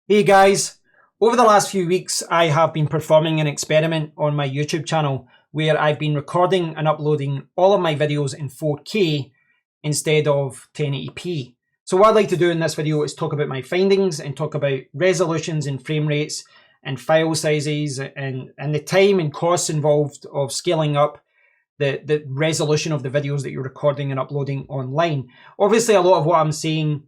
Hey guys, over the last few weeks I have been performing an experiment on my YouTube channel where I've been recording and uploading all of my videos in 4K instead of 1080p. So what I'd like to do in this video is talk about my findings and talk about resolutions and frame rates and file sizes and the time and costs involved of scaling up the resolution of the videos that you're recording and uploading online. Obviously a lot of what I'm saying,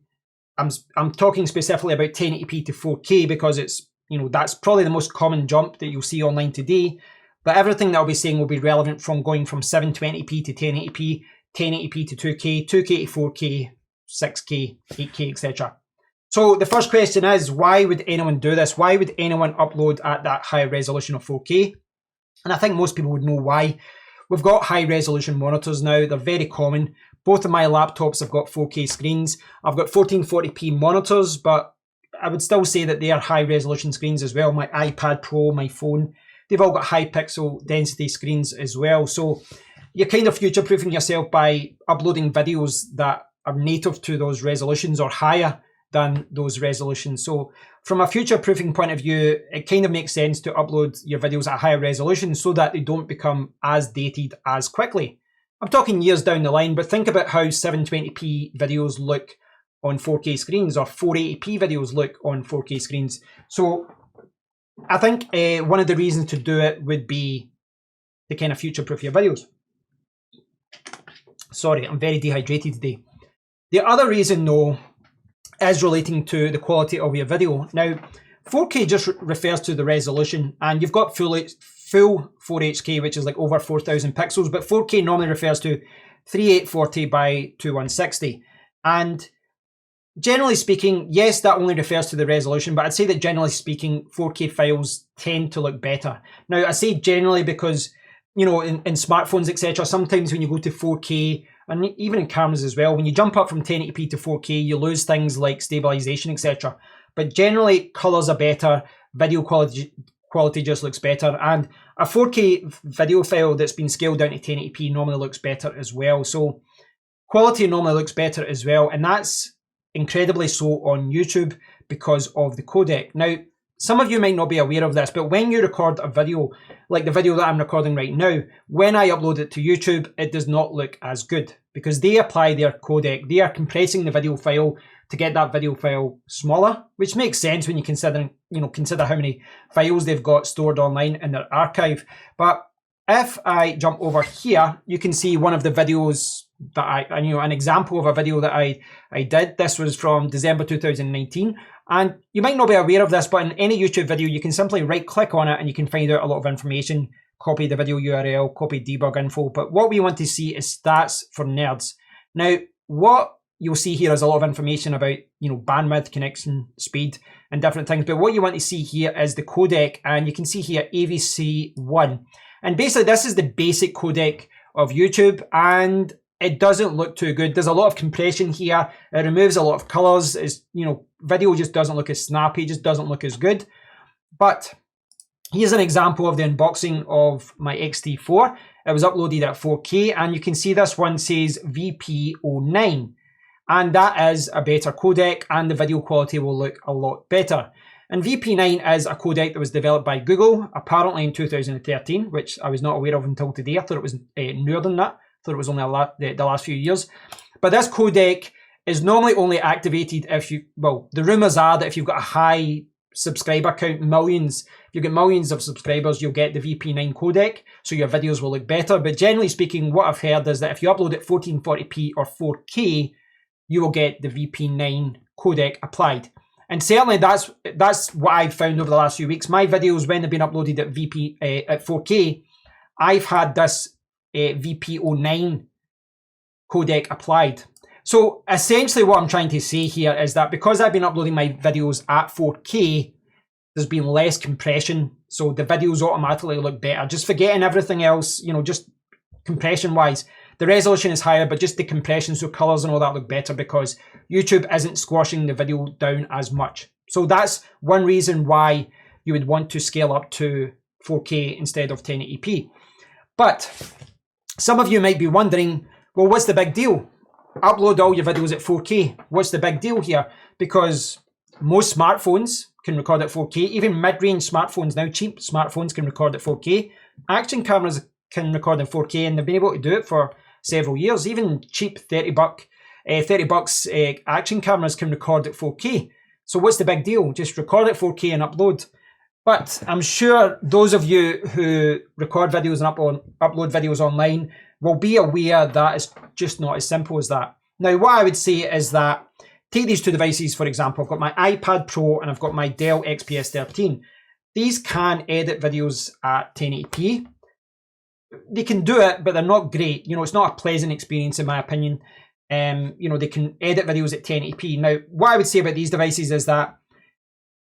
I'm talking specifically about 1080p to 4K because it's, that's probably the most common jump that you'll see online today. But everything that I'll be saying will be relevant from going from 720p to 1080p, 1080p to 2K, 2K to 4K, 6K, 8K, etc. So the first question is, why would anyone do this? Why would anyone upload at that high resolution of 4K? And I think most people would know why. We've got high resolution monitors now. They're very common. Both of my laptops have got 4K screens. I've got 1440p monitors, but I would still say that they are high resolution screens as well. My iPad Pro, my phone, they've all got high pixel density screens as well. So you're kind of future-proofing yourself by uploading videos that are native to those resolutions or higher than those resolutions. So from a future-proofing point of view, it kind of makes sense to upload your videos at a higher resolution so that they don't become as dated as quickly. I'm talking years down the line, but think about how 720p videos look on 4K screens or 480p videos look on 4K screens. So I think one of the reasons to do it would be to kind of future-proof your videos. Sorry, I'm very dehydrated today. The other reason though is relating to the quality of your video. Now, 4K just refers to the resolution, and you've got full 4HK, which is like over 4,000 pixels, but 4K normally refers to 3840 by 2160. And generally speaking, yes, that only refers to the resolution, but I'd say that generally speaking, 4K files tend to look better. Now, I say generally because, in smartphones, etc., sometimes when you go to 4K, and even in cameras as well, when you jump up from 1080p to 4K, you lose things like stabilization, etc. But generally, colors are better, video quality just looks better, and a 4K video file that's been scaled down to 1080p normally looks better as well. So quality normally looks better as well, and that's incredibly so on YouTube because of the codec. Now, some of you might not be aware of this, but when you record a video, like the video that I'm recording right now, when I upload it to YouTube, it does not look as good because they apply their codec. They are compressing the video file to get that video file smaller, which makes sense when you consider how many files they've got stored online in their archive. But if I jump over here, you can see one of the videos that an example of a video that I did. This was from December 2019. And you might not be aware of this, but in any YouTube video, you can simply right click on it and you can find out a lot of information, copy the video URL, copy debug info. But what we want to see is stats for nerds. Now, what you'll see here is a lot of information about, bandwidth, connection, speed, and different things. But what you want to see here is the codec, and you can see here AVC1. And basically, this is the basic codec of YouTube, and it doesn't look too good. There's a lot of compression here. It removes a lot of colors. Video just doesn't look as snappy, just doesn't look as good. But here's an example of the unboxing of my X-T4. It was uploaded at 4K, and you can see this one says VP09. And that is a better codec, and the video quality will look a lot better. And VP9 is a codec that was developed by Google, apparently in 2013, which I was not aware of until today. I thought it was newer than that. I thought it was only the last few years. But this codec is normally only activated if the rumors are that if you've got a high subscriber count, if you get millions of subscribers, you'll get the VP9 codec, so your videos will look better. But generally speaking, what I've heard is that if you upload it 1440p or 4K, you will get the VP9 codec applied. And certainly that's what I've found over the last few weeks. My videos, when they've been uploaded at 4K, I've had this VP09 codec applied. So essentially what I'm trying to say here is that because I've been uploading my videos at 4K, there's been less compression. So the videos automatically look better. Just forgetting everything else, just compression wise. The resolution is higher, but just the compression, so colors and all that look better because YouTube isn't squashing the video down as much. So that's one reason why you would want to scale up to 4K instead of 1080p. But some of you might be wondering, well, what's the big deal? Upload all your videos at 4K. What's the big deal here? Because Most smartphones can record at 4K. Even mid-range smartphones now, cheap smartphones can record at 4K. Action cameras can record in 4K, and they've been able to do it for several years. Even cheap $30 action cameras can record at 4K. So what's the big deal? Just record at 4K and upload. But I'm sure those of you who record videos and upload videos online will be aware that it's just not as simple as that. Now, what I would say is that take these two devices, for example. I've got my iPad Pro and I've got my Dell XPS 13. These can edit videos at 1080p. They can do it, but they're not great. You know, it's not a pleasant experience in my opinion. You know, they can edit videos at 1080p. Now, what I would say about these devices is that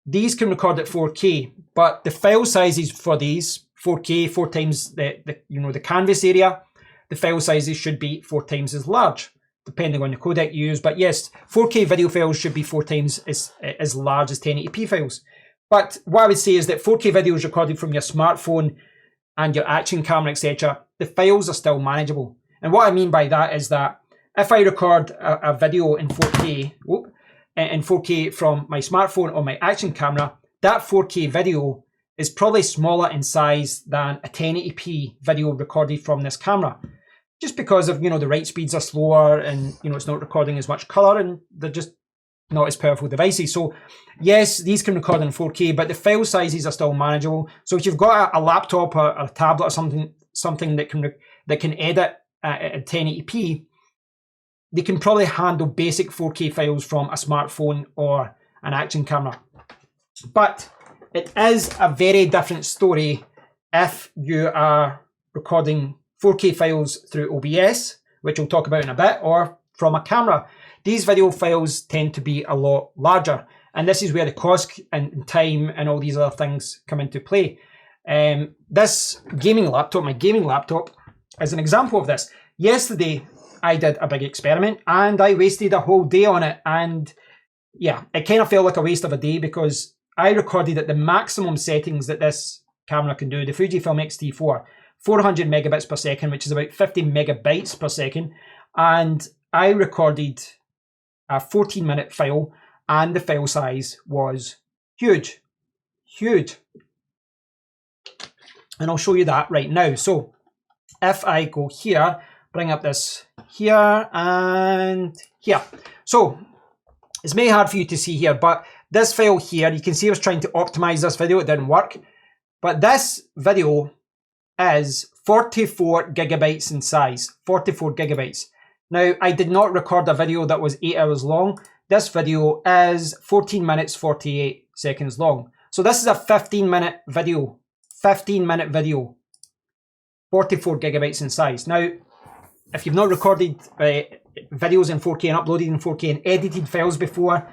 these can record at 4K, but the file sizes for these 4K, 4 times the canvas area, the file sizes should be 4 times as large, depending on the codec you use. But yes, 4K video files should be 4 times as large as 1080p files. But what I would say is that 4K videos recorded from your smartphone and your action camera, etc., the files are still manageable. And what I mean by that is that if I record a video in 4K from my smartphone or my action camera, that 4K video is probably smaller in size than a 1080p video recorded from this camera. Just because of, you know, the write speeds are slower and, you know, it's not recording as much color and they're just not as powerful devices. So yes, these can record in 4K, but the file sizes are still manageable. So if you've got a laptop or a tablet or something that can edit at 1080p, they can probably handle basic 4K files from a smartphone or an action camera. But it is a very different story if you are recording 4K files through OBS, which we'll talk about in a bit, or from a camera. These video files tend to be a lot larger. And this is where the cost and time and all these other things come into play. This gaming laptop, my gaming laptop, is an example of this. Yesterday, I did a big experiment and I wasted a whole day on it. And yeah, it kind of felt like a waste of a day because I recorded at the maximum settings that this camera can do, the Fujifilm X-T4, 400 megabits per second, which is about 50 megabytes per second. And I recorded a 14-minute file and the file size was huge, huge. And I'll show you that right now. So if I go here, bring up this here and here. So it's very hard for you to see here, but this file here, you can see I was trying to optimize this video, it didn't work. But this video is 44 gigabytes in size, 44 gigabytes. Now, I did not record a video that was 8 hours long. This video is 14 minutes, 48 seconds long. So this is a 15-minute video, 15-minute video, 44 gigabytes in size. Now, if you've not recorded videos in 4K and uploaded in 4K and edited files before,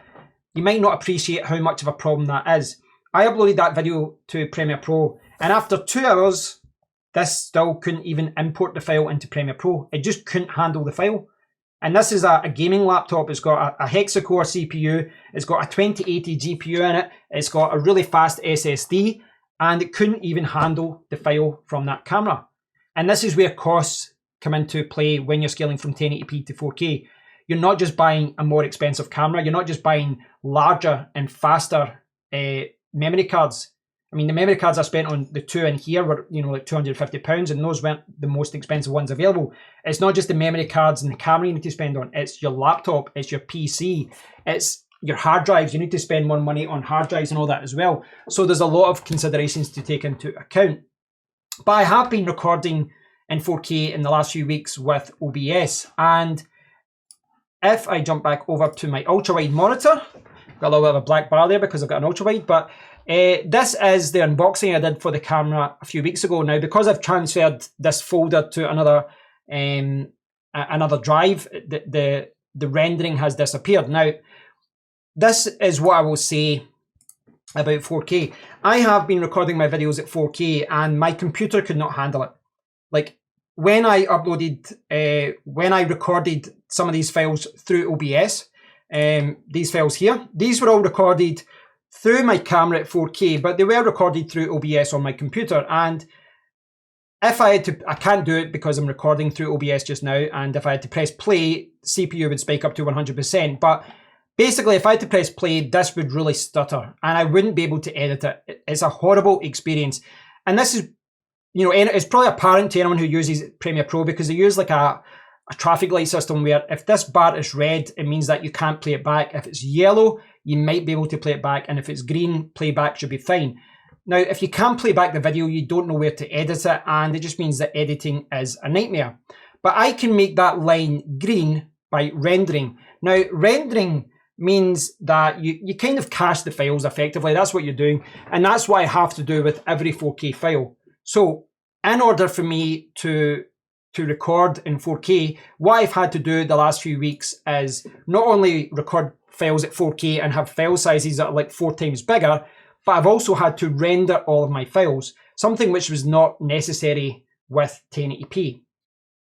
you might not appreciate how much of a problem that is. I uploaded that video to Premiere Pro, and after 2 hours, this still couldn't even import the file into Premiere Pro. It just couldn't handle the file. And this is a gaming laptop. It's got a hexa-core CPU. It's got a 2080 GPU in it. It's got a really fast SSD, and it couldn't even handle the file from that camera. And this is where costs come into play when you're scaling from 1080p to 4K. You're not just buying a more expensive camera. You're not just buying larger and faster memory cards. I mean, the memory cards I spent on the two in here were, you know, like £250, and those weren't the most expensive ones available. It's not just the memory cards and the camera you need to spend on. It's your laptop, it's your PC, it's your hard drives. You need to spend more money on hard drives and all that as well. So there's a lot of considerations to take into account. But I have been recording in 4K in the last few weeks with OBS, and if I jump back over to my ultra-wide monitor, got a little bit of a black bar there because I've got an ultra-wide, but this is the unboxing I did for the camera a few weeks ago. Now, because I've transferred this folder to another drive, the rendering has disappeared. Now, this is what I will say about 4K. I have been recording my videos at 4K and my computer could not handle it. Like, when I recorded some of these files through OBS, these files here, these were all recorded through my camera at 4K, but they were recorded through OBS on my computer. And if I had to, I can't do it because I'm recording through OBS just now, and if I had to press play, CPU would spike up to 100%. But basically, if I had to press play, this would really stutter and I wouldn't be able to edit it. It's a horrible experience. And this is, you know, it's probably apparent to anyone who uses Premiere Pro because they use like a traffic light system where if this bar is red, it means that you can't play it back. If it's yellow, you might be able to play it back. And if it's green, playback should be fine. Now, if you can't play back the video, you don't know where to edit it, and it just means that editing is a nightmare. But I can make that line green by rendering. Now, rendering means that you kind of cache the files effectively. That's what you're doing, and that's what I have to do with every 4K file. So in order for me to record in 4K, what I've had to do the last few weeks is not only record files at 4K and have file sizes that are like 4 times bigger, but I've also had to render all of my files, something which was not necessary with 1080p.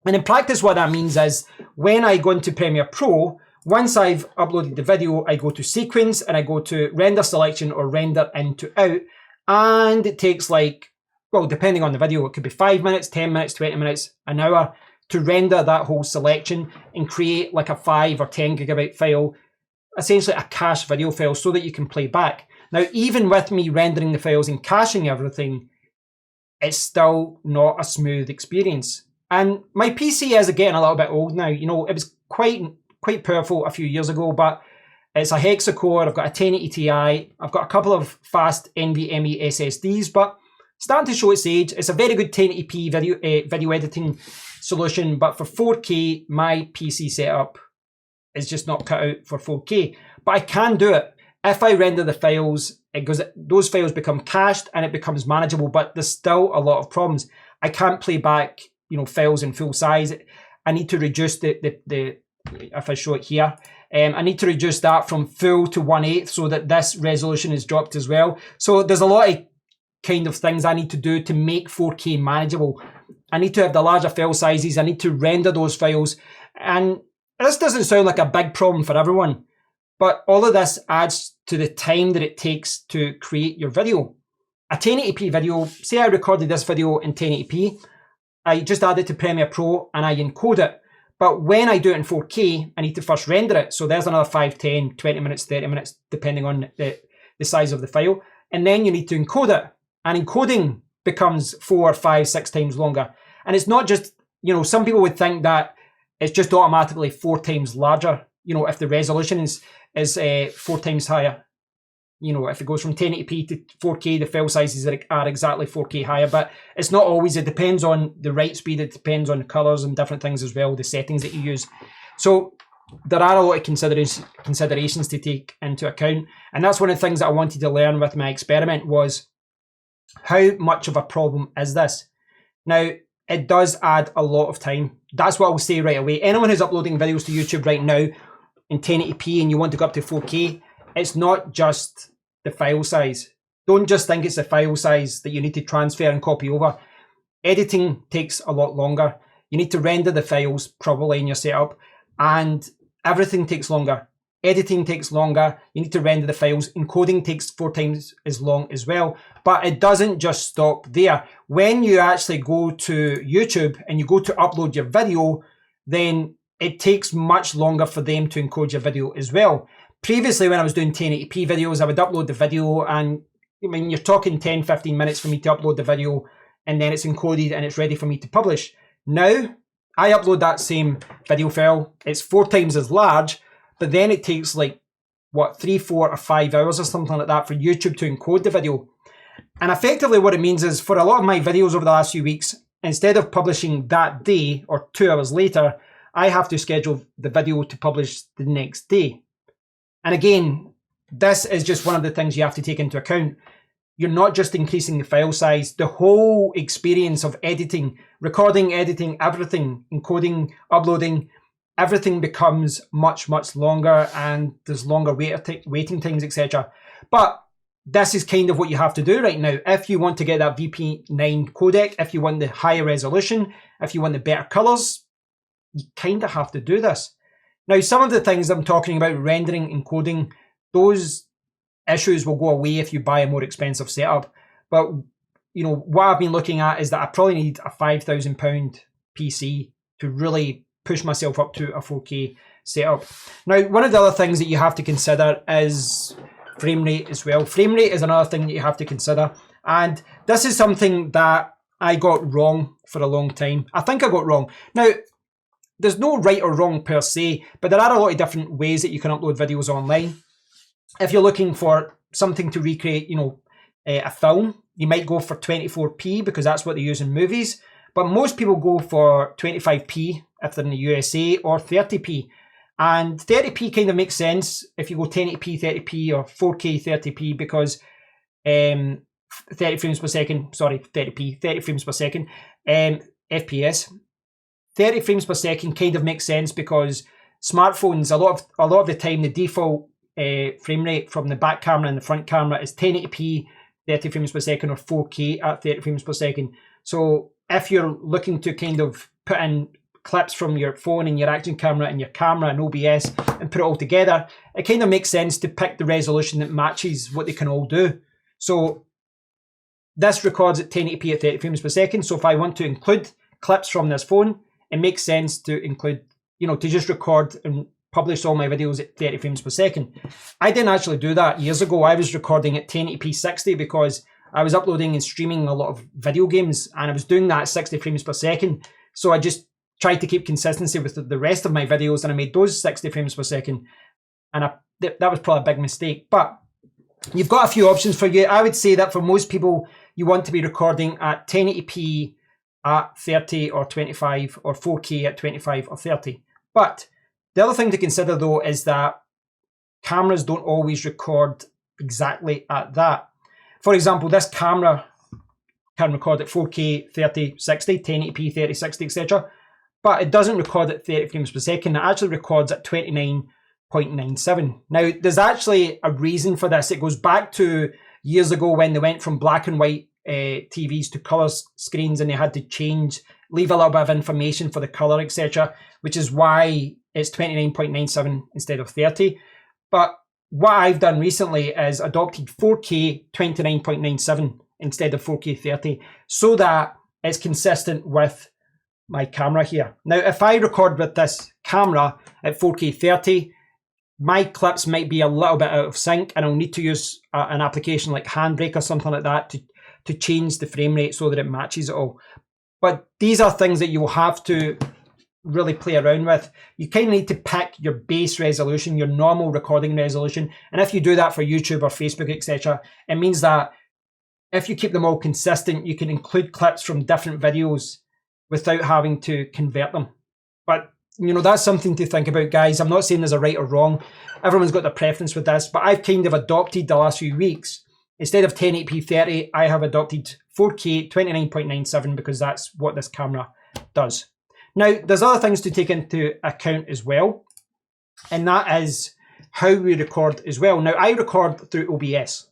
And in practice, what that means is when I go into Premiere Pro, once I've uploaded the video, I go to sequence and I go to render selection or render into out. And it takes like, well, depending on the video, it could be 5 minutes, 10 minutes, 20 minutes, an hour to render that whole selection and create like a 5 or 10 gigabyte file, essentially a cache video file so that you can play back. Now, even with me rendering the files and caching everything, it's still not a smooth experience. And my PC is getting a little bit old now. You know, it was quite powerful a few years ago, but it's a hexa-core. I've got a 1080 Ti. I've got a couple of fast NVMe SSDs, but starting to show its age. It's a very good 1080p video editing solution, but for 4K, my PC setup is just not cut out for 4K. But I can do it. If I render the files, those files become cached and it becomes manageable, but there's still a lot of problems. I can't play back, you know, files in full size. I need to reduce the if I show it here, I need to reduce that from full to 1/8 so that this resolution is dropped as well. So there's a lot of kind of things I need to do to make 4K manageable. I need to have the larger file sizes. I need to render those files. And this doesn't sound like a big problem for everyone, but all of this adds to the time that it takes to create your video. A 1080p video, say I recorded this video in 1080p, I just add it to Premiere Pro and I encode it. But when I do it in 4K, I need to first render it. So there's another 5, 10, 20 minutes, 30 minutes, depending on the size of the file. And then you need to encode it. And encoding becomes 4, 5, 6 times longer. And it's not just, you know, some people would think that it's just automatically 4 times larger. You know, if the resolution is 4 times higher. You know, if it goes from 1080p to 4K, the file sizes are exactly 4K higher, but it's not always. It depends on the write speed, it depends on the colors and different things as well, the settings that you use. So there are a lot of considerations to take into account. And that's one of the things that I wanted to learn with my experiment was how much of a problem is this? Now, it does add a lot of time. That's what I'll say right away. Anyone who's uploading videos to YouTube right now in 1080p and you want to go up to 4K, it's not just the file size. Don't just think it's the file size that you need to transfer and copy over. Editing takes a lot longer. You need to render the files properly in your setup, and everything takes longer. Editing takes longer. You need to render the files. Encoding takes 4 times as long as well. But it doesn't just stop there. When you actually go to YouTube and you go to upload your video, then it takes much longer for them to encode your video as well. Previously, when I was doing 1080p videos, I would upload the video and, I mean, you're talking 10, 15 minutes for me to upload the video and then it's encoded and it's ready for me to publish. Now, I upload that same video file. It's 4 times as large, but then it takes like, what, 3, 4 or 5 hours or something like that for YouTube to encode the video. And effectively what it means is for a lot of my videos over the last few weeks, instead of publishing that day or 2 hours later, I have to schedule the video to publish the next day. And again, this is just one of the things you have to take into account. You're not just increasing the file size, the whole experience of editing, recording, editing, everything, encoding, uploading, everything becomes much, much longer and there's longer waiting times, etc. But this is kind of what you have to do right now. If you want to get that VP9 codec, if you want the higher resolution, if you want the better colors, you kind of have to do this. Now, some of the things I'm talking about, rendering, encoding, those issues will go away if you buy a more expensive setup. But, you know, what I've been looking at is that I probably need a £5,000 PC to really push myself up to a 4K setup. Now, one of the other things that you have to consider is frame rate as well. Frame rate is another thing that you have to consider. And this is something that I got wrong for a long time. I think I got wrong. Now, there's no right or wrong per se, but there are a lot of different ways that you can upload videos online. If you're looking for something to recreate, you know, a film, you might go for 24p because that's what they use in movies. But most people go for 25p if they're in the USA, or 30p. And 30p kind of makes sense if you go 1080p 30p or 4K 30p because 30 frames per second, sorry, 30p, 30 frames per second, FPS. 30 frames per second kind of makes sense because smartphones, a lot of the time, the default frame rate from the back camera and the front camera is 1080p 30 frames per second or 4K at 30 frames per second. So if you're looking to kind of put in clips from your phone and your action camera and your camera and OBS and put it all together, it kind of makes sense to pick the resolution that matches what they can all do. So this records at 1080p at 30 frames per second. So if I want to include clips from this phone, it makes sense to include, you know, to just record and publish all my videos at 30 frames per second. I didn't actually do that years ago. I was recording at 1080p 60 because I was uploading and streaming a lot of video games and I was doing that at 60 frames per second. So I just tried to keep consistency with the rest of my videos and I made those 60 frames per second. And that was probably a big mistake. But you've got a few options for you. I would say that for most people, you want to be recording at 1080p at 30 or 25 or 4K at 25 or 30. But the other thing to consider though is that cameras don't always record exactly at that. For example, this camera can record at 4K 30 60, 1080p 30 60, etc. But it doesn't record at 30 frames per second. It actually records at 29.97. Now, there's actually a reason for this. It goes back to years ago when they went from black and white TVs to colour screens and they had to leave a little bit of information for the colour, etc., which is why it's 29.97 instead of 30. But what I've done recently is adopted 4K 29.97 instead of 4K 30 so that it's consistent with my camera here. Now, if I record with this camera at 4K 30, my clips might be a little bit out of sync and I'll need to use an application like Handbrake or something like that to change the frame rate so that it matches it all. But these are things that you will have to really play around with. You kind of need to pick your base resolution, your normal recording resolution. And if you do that for YouTube or Facebook, etc., it means that if you keep them all consistent, you can include clips from different videos without having to convert them. But, you know, that's something to think about, guys. I'm not saying there's a right or wrong. Everyone's got their preference with this, but I've kind of adopted the last few weeks. Instead of 1080p 30, I have adopted 4K 29.97 because that's what this camera does. Now, there's other things to take into account as well, and that is how we record as well. Now, I record through OBS,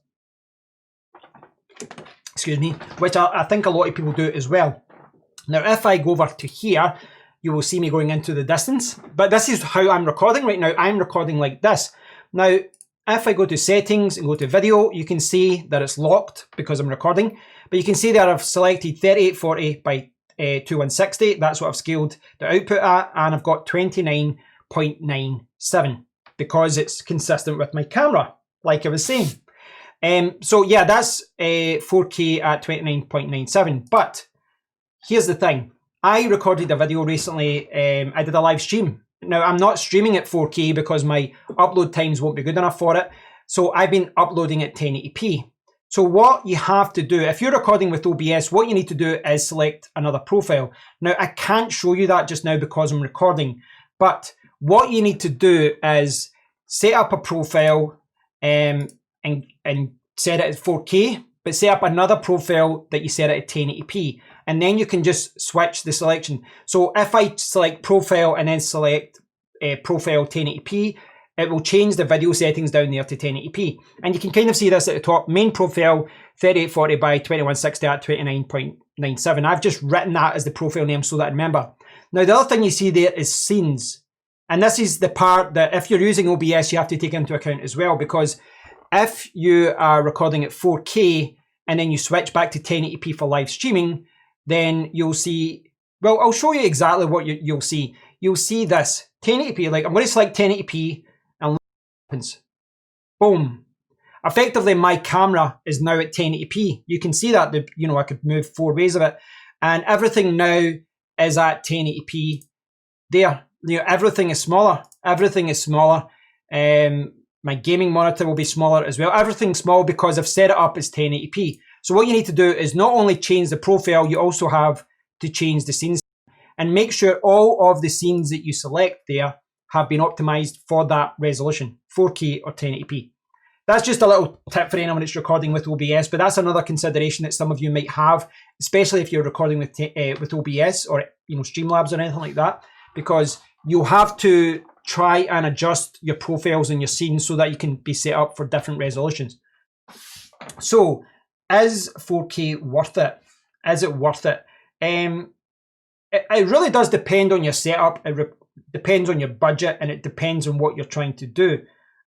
excuse me, which I think a lot of people do as well. Now, if I go over to here, you will see me going into the distance, but this is how I'm recording right now. I'm recording like this. Now, if I go to settings and go to video, you can see that it's locked because I'm recording, but you can see that I've selected 3840 by 2160. That's what I've scaled the output at, and I've got 29.97 because it's consistent with my camera, like I was saying. So yeah, that's 4K at 29.97. But here's the thing. I recorded a video recently. I did a live stream. Now, I'm not streaming at 4K because my upload times won't be good enough for it. So I've been uploading at 1080p. So what you have to do, if you're recording with OBS, what you need to do is select another profile. Now, I can't show you that just now because I'm recording, but what you need to do is set up a profile and set it at 4K, but set up another profile that you set it at 1080p, and then you can just switch the selection. So if I select profile and then select profile 1080p, it will change the video settings down there to 1080p. And you can kind of see this at the top, main profile 3840 by 2160 at 29.97. I've just written that as the profile name so that I remember. Now, the other thing you see there is scenes. And this is the part that if you're using OBS, you have to take into account as well, because if you are recording at 4K and then you switch back to 1080p for live streaming, then you'll see, well, I'll show you exactly what you'll see. you'll see this 1080p. Like I'm going to select 1080p and look what happens. Boom. Effectively, my camera is now at 1080p. You can see that, I could move 4 ways of it, and everything now is at 1080p. There, everything is smaller. Everything is smaller. My gaming monitor will be smaller as well. Everything's small because I've set it up as 1080p. So what you need to do is not only change the profile, you also have to change the scenes and make sure all of the scenes that you select there have been optimized for that resolution, 4K or 1080p. That's just a little tip for anyone that's recording with OBS, but that's another consideration that some of you might have, especially if you're recording with OBS or Streamlabs or anything like that, because you'll have to try and adjust your profiles and your scenes so that you can be set up for different resolutions. So, is 4K worth it? Is it worth it? It really does depend on your setup. It depends on your budget, and it depends on what you're trying to do.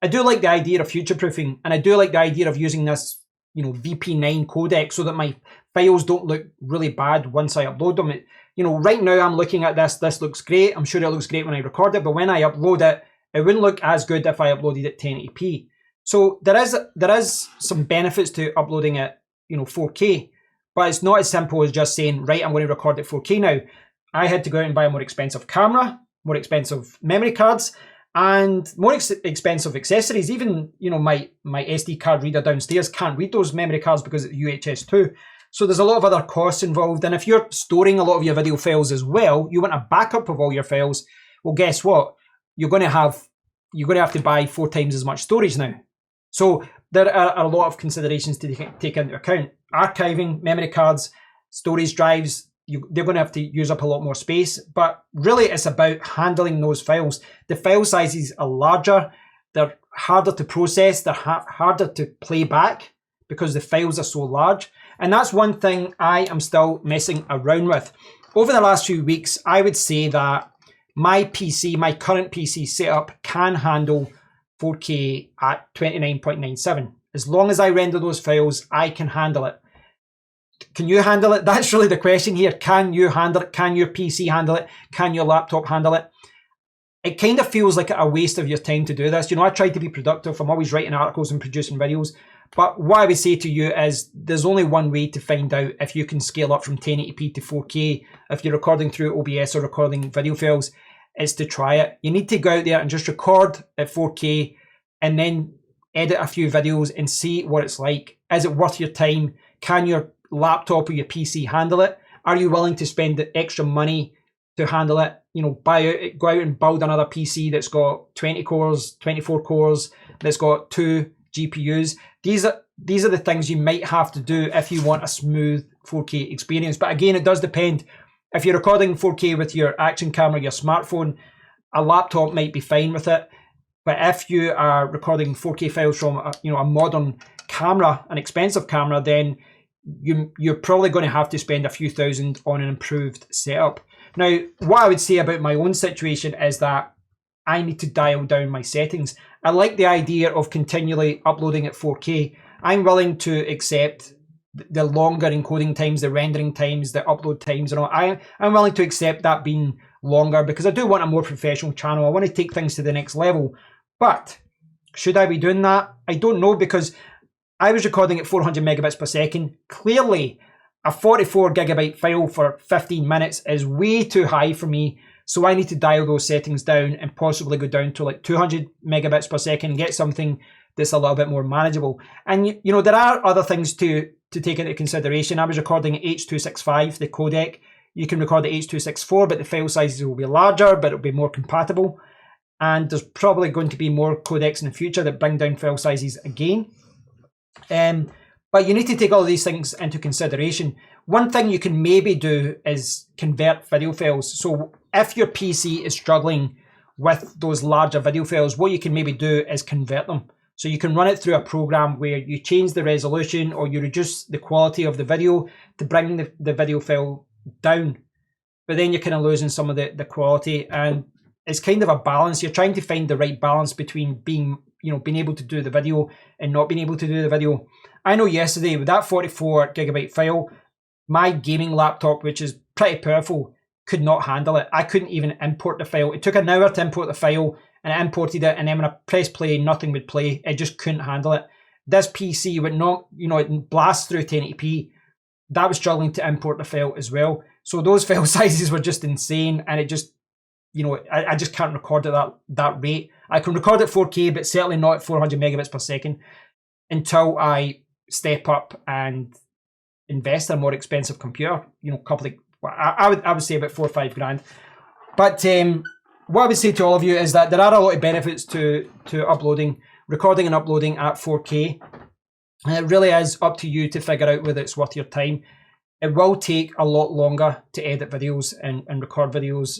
I do like the idea of future-proofing, and I do like the idea of using this, VP9 codec so that my files don't look really bad once I upload them. Right now I'm looking at this. This looks great. I'm sure it looks great when I record it, but when I upload it, it wouldn't look as good if I uploaded it 1080p. So there is some benefits to uploading it, 4K, but it's not as simple as just saying, right, I'm going to record it 4K now. I had to go out and buy a more expensive camera, more expensive memory cards, and more expensive accessories. Even my SD card reader downstairs can't read those memory cards because it's UHS 2. So there's a lot of other costs involved, and if you're storing a lot of your video files as well, you want a backup of all your files. Well, guess what? You're going to have to buy 4 times as much storage now. So there are a lot of considerations to take into account. Archiving, memory cards, storage drives, they're going to have to use up a lot more space, but really it's about handling those files. The file sizes are larger, they're harder to process, they're harder to play back because the files are so large. And that's one thing I am still messing around with. Over the last few weeks, I would say that my current PC setup can handle 4K at 29.97. As long as I render those files, I can handle it. Can you handle it? That's really the question here. Can you handle it? Can your PC handle it? Can your laptop handle it? It kind of feels like a waste of your time to do this. I try to be productive. I'm always writing articles and producing videos. But what I would say to you is there's only one way to find out if you can scale up from 1080p to 4K if you're recording through OBS or recording video files, is to try it. You need to go out there and just record at 4K and then edit a few videos and see what it's like. Is it worth your time? Can your laptop or your PC handle it? Are you willing to spend the extra money to handle it? Go out and build another PC that's got 20 cores, 24 cores, that's got 2 GPUs. These are the things you might have to do if you want a smooth 4K experience. But again, it does depend. If you're recording 4K with your action camera, your smartphone, a laptop might be fine with it. But if you are recording 4K files from a modern camera, an expensive camera, then you're probably going to have to spend a few thousand on an improved setup. Now, what I would say about my own situation is that I need to dial down my settings. I like the idea of continually uploading at 4K. I'm willing to accept the longer encoding times, the rendering times, the upload times, and all. I'm willing to accept that being longer because I do want a more professional channel. I want to take things to the next level. But should I be doing that? I don't know, because I was recording at 400 megabits per second. Clearly, a 44 gigabyte file for 15 minutes is way too high for me. So I need to dial those settings down and possibly go down to like 200 megabits per second and get something that's a little bit more manageable. And there are other things to take into consideration. I was recording at H.265, the codec. You can record at H.264, but the file sizes will be larger, but it'll be more compatible. And there's probably going to be more codecs in the future that bring down file sizes again. But you need to take all of these things into consideration. One thing you can maybe do is convert video files. So if your PC is struggling with those larger video files, what you can maybe do is convert them. So you can run it through a program where you change the resolution or you reduce the quality of the video to bring the video file down. But then you're kind of losing some of the quality, and it's kind of a balance. You're trying to find the right balance between being able to do the video and not being able to do the video. I know yesterday with that 44 gigabyte file, my gaming laptop, which is pretty powerful, could not handle it. I couldn't even import the file. It took an hour to import the file, and it imported it, and then when I pressed play, nothing would play. It just couldn't handle it. This PC would not, you know, it blasts through 1080p. That was struggling to import the file as well. So those file sizes were just insane, and it just, you know, I just can't record at that rate. I can record at 4K, but certainly not at 400 megabits per second until I step up and invest in a more expensive computer. You know, a couple of, I would say about $4 or $5 grand. But what I would say to all of you is that there are a lot of benefits to recording and uploading at 4K. And it really is up to you to figure out whether it's worth your time. It will take a lot longer to edit videos and record videos,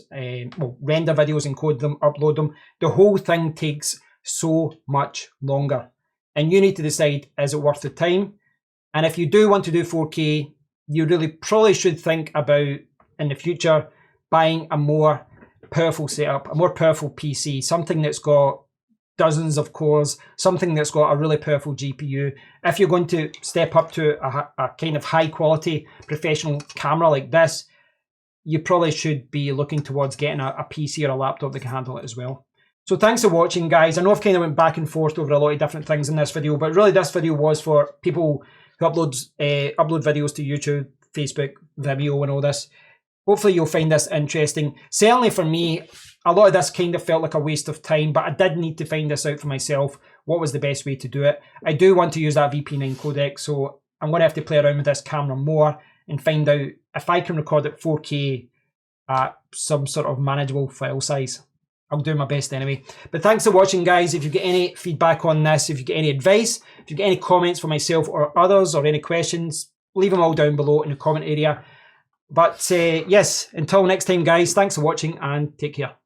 well, render videos, encode them, upload them. The whole thing takes so much longer. And you need to decide, is it worth the time? And if you do want to do 4K, you really probably should think about, in the future, buying a more powerful setup, a more powerful PC, something that's got dozens of cores, something that's got a really powerful GPU. If you're going to step up to a kind of high quality professional camera like this, you probably should be looking towards getting a PC or a laptop that can handle it as well. So thanks for watching, guys. I know I've kind of went back and forth over a lot of different things in this video, but really this video was for people who upload videos to YouTube, Facebook, Vimeo and all this. Hopefully you'll find this interesting. Certainly for me, a lot of this kind of felt like a waste of time, but I did need to find this out for myself. What was the best way to do it? I do want to use that VP9 codec, so I'm going to have to play around with this camera more and find out if I can record at 4K at some sort of manageable file size. I'll do my best anyway. But thanks for watching, guys. If you get any feedback on this, if you get any advice, if you get any comments for myself or others, or any questions, leave them all down below in the comment area. But yes, until next time, guys, thanks for watching and take care.